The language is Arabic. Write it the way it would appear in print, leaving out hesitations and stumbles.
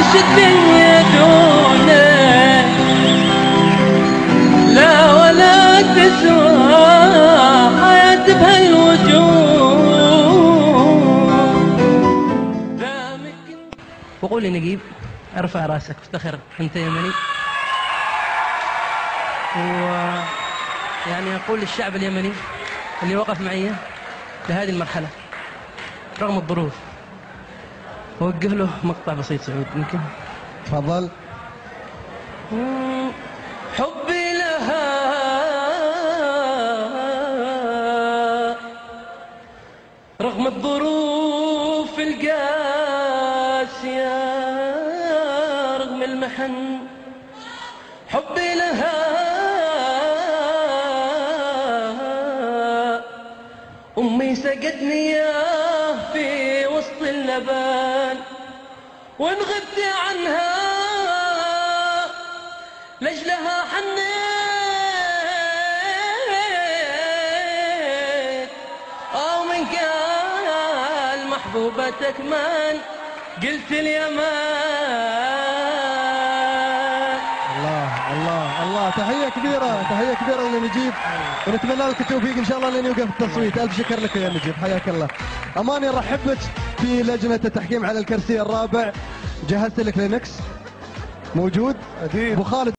وش الدنيا دونك لا ولا تسوى حياة بهالوجود. وقول لي نجيب ارفع راسك افتخر انت يمني. ويعني اقول للشعب اليمني اللي وقف معي لهذه المرحلة رغم الظروف، وقف له مقطع بسيط سعود يمكن. تفضل. حبي لها رغم الظروف القاسية، رغم المحن حبي لها أمي سقتني إياه في وسط اللبان، وإن غبت عنها لأجلها حنيت. أو من قال محبوبتك من قلت اليمان. الله الله الله، تحية كبيرة، تحية كبيرة لنجيب، ونتمنى لك التوفيق ان شاء الله لين يوقف التصويت. الف شكر لك يا نجيب، حياك الله. اماني نرحب بك في لجنة التحكيم على الكرسي الرابع. جهزت لك لينكس موجود؟ اكيد. ابو خالد